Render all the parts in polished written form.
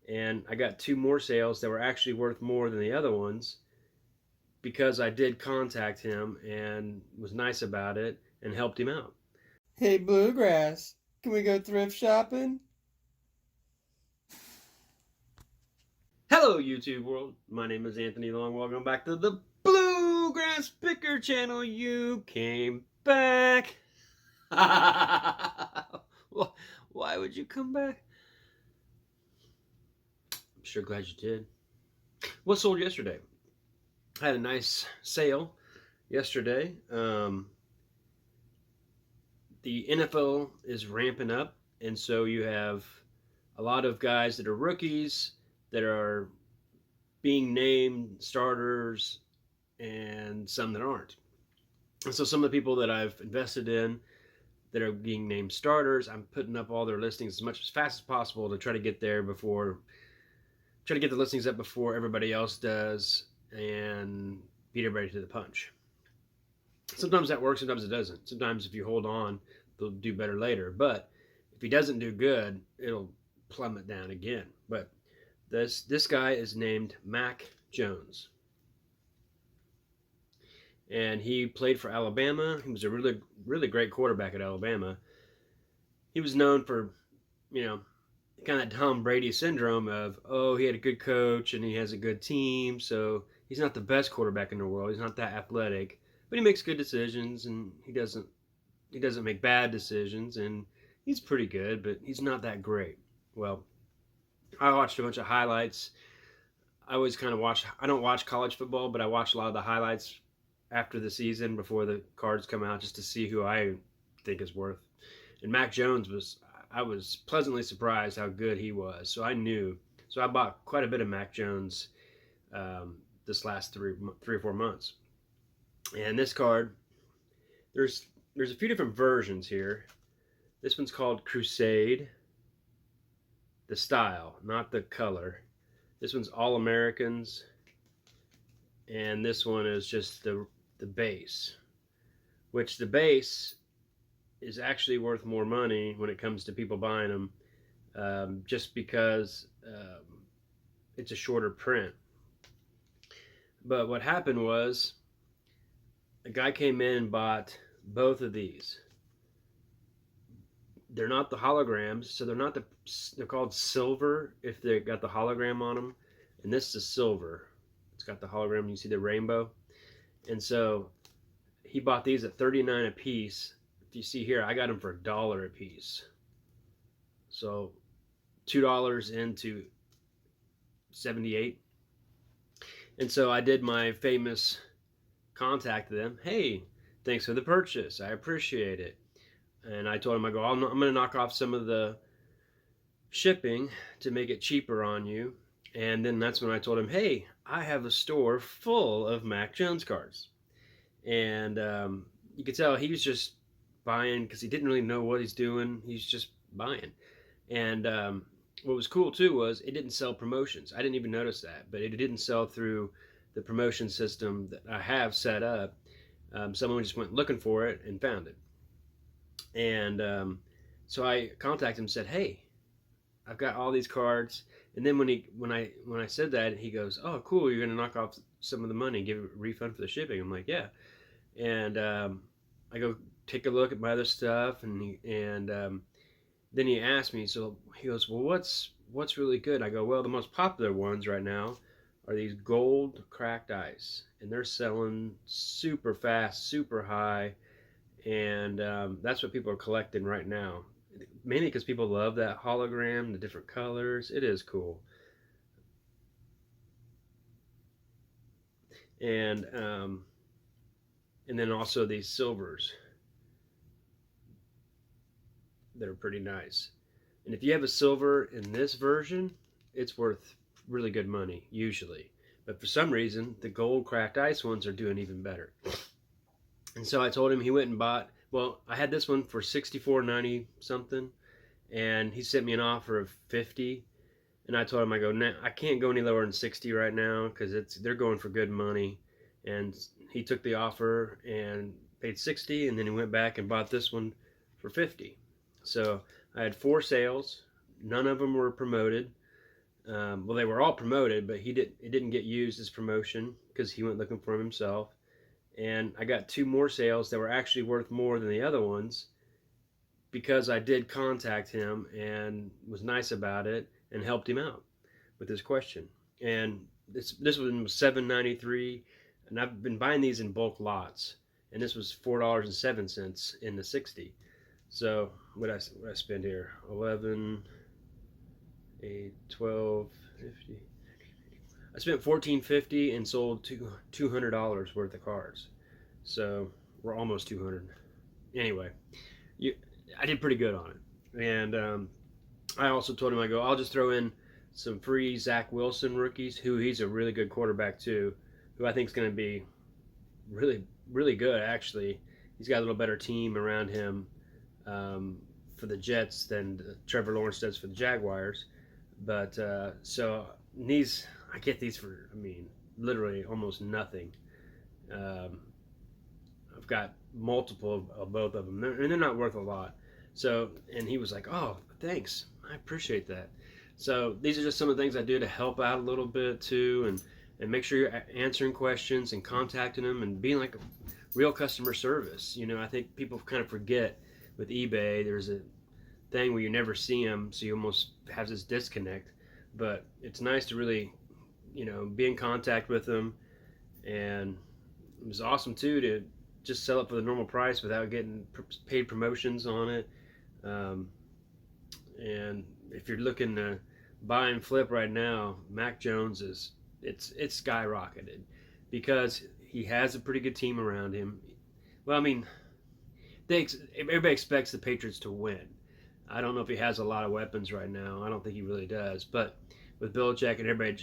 And I got 2 more sales that were actually worth more than the other ones because I did contact him and was nice about it and helped him out. Hey, Bluegrass, can we go thrift shopping? Hello, YouTube world. My name is Anthony Long. Welcome back to the Bluegrass Picker channel. You came back. Why would you come back? I'm sure glad you did. What sold yesterday? I had a nice sale yesterday. The NFL is ramping up, and so you have a lot of guys that are rookies that are being named starters and some that aren't. And so some of the people that I've invested in that are being named starters, I'm putting up all their listings as fast as possible to try to get there before, try to get the listings up before everybody else does and beat everybody to the punch. Sometimes that works, sometimes it doesn't. Sometimes if you hold on, they'll do better later. But if he doesn't do good, it'll plummet down again. But this guy is named Mac Jones, and he played for Alabama. He was a really great quarterback at Alabama. He was known for, you know, kind of that Tom Brady syndrome of, oh, he had a good coach and he has a good team, so he's not the best quarterback in the world. He's not that athletic, but he makes good decisions, and he doesn't make bad decisions, and he's pretty good, but he's not that great. Well, I watched a bunch of highlights. I always kind of watch. I don't watch college football, but I watch a lot of the highlights after the season before the cards come out just to see who I think is worth. And Mac Jones was. I was pleasantly surprised how good he was. So I knew. So I bought quite a bit of Mac Jones this last 3 or 4 months. And this card, there's a few different versions here. This one's called Crusade. The style, not the color. This one's All Americans, and this one is just the base. Which the base is actually worth more money when it comes to people buying them, just because it's a shorter print. But what happened was a guy came in and bought both of these. They're not the holograms, so they're called silver if they got the hologram on them, and this is silver. It's got the hologram. You see the rainbow, and so he bought these at 39 a piece. If you see here, I got them for $1 a piece. So $2 into 78. And so I did my famous contact them. Hey, thanks for the purchase. I appreciate it. And I told him, I go, I'm going to knock off some of the shipping to make it cheaper on you. And then that's when I told him, hey, I have a store full of Mac Jones cards. And you could tell he was just buying because he didn't really know what he's doing. He's just buying. And what was cool too was it didn't sell promotions. I didn't even notice that, but it didn't sell through the promotion system that I have set up. Someone just went looking for it and found it. And so I contacted him and said, hey, I've got all these cards. And then when I said that, he goes, oh, cool, you're going to knock off some of the money, give a refund for the shipping. I'm like, yeah. And I go take a look at my other stuff, and then he asked me, so he goes, well, what's really good? I go, well, the most popular ones right now are these gold cracked ice, and they're selling super fast, super high, and that's what people are collecting right now. Mainly because people love that hologram, the different colors. It is cool. And then also these silvers that are pretty nice. And if you have a silver in this version, it's worth really good money usually. But for some reason, the gold cracked ice ones are doing even better. And so I told him, he went and bought. Well, I had this one for $64.90 something, and he sent me an offer of 50. And I told him, I go, nah, I can't go any lower than 60 right now because they're going for good money. And he took the offer and paid 60, and then he went back and bought this one for 50. So I had 4 sales. None of them were promoted. Well, they were all promoted, but it didn't get used as promotion because he went looking for them himself. And I got 2 more sales that were actually worth more than the other ones because I did contact him and was nice about it and helped him out with his question. And this one was $7.93, and I've been buying these in bulk lots, and this was $4.07 in the 60. So what I spend here? 11, 8, 12, 50. I spent $14.50 and sold $200 worth of cards. So we're almost 200. Anyway, I did pretty good on it, and I also told him, I go, I'll just throw in some free Zach Wilson rookies, who he's a really good quarterback too, who I think is going to be really, really good. Actually, he's got a little better team around him for the Jets than Trevor Lawrence does for the Jaguars. But so these, I get these for, I mean, literally almost nothing. I've got multiple of both of them, and they're not worth a lot. So, and he was like, "Oh, thanks, I appreciate that." So these are just some of the things I do to help out a little bit too, and make sure you're answering questions and contacting them and being like a real customer service. You know, I think people kind of forget with eBay. There's a thing where you never see them, so you almost have this disconnect. But it's nice to really, you know, be in contact with them, and it was awesome too to just sell it for the normal price without getting paid promotions on it. And if you're looking to buy and flip right now, Mac Jones it's skyrocketed because he has a pretty good team around him. Well, I mean, everybody expects the Patriots to win. I don't know if he has a lot of weapons right now. I don't think he really does. But with Belichick and everybody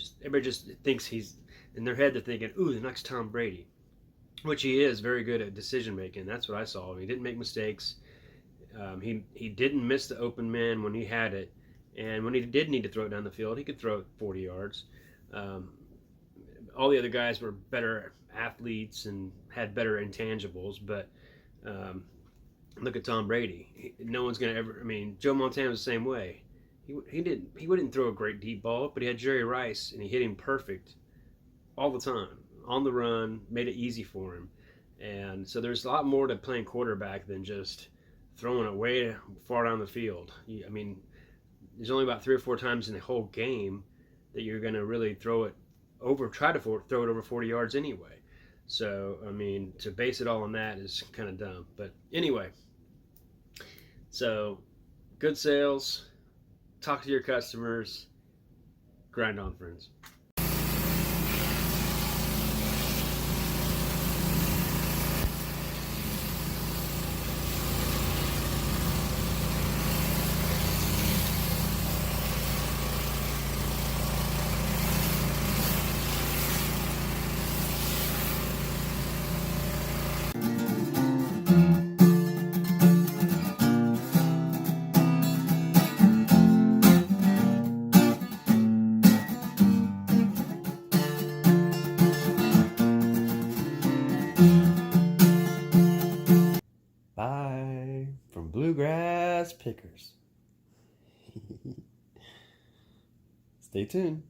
just thinks he's in their head. They're thinking, "Ooh, the next Tom Brady," which he is very good at decision making. That's what I saw. He didn't make mistakes. He didn't miss the open man when he had it, and when he did need to throw it down the field, he could throw it 40 yards. Um, all the other guys were better athletes and had better intangibles, but look at Tom Brady. No one's gonna ever. I mean, Joe Montana was the same way. He wouldn't throw a great deep ball, but he had Jerry Rice, and he hit him perfect all the time on the run, made it easy for him. And so there's a lot more to playing quarterback than just throwing it way far down the field. I mean, there's only about 3 or 4 times in the whole game that you're going to really try to throw it over 40 yards anyway. So, I mean, to base it all on that is kind of dumb. But anyway, so good sales, talk to your customers, grind on, friends. Bye from Bluegrass Pickers. Stay tuned.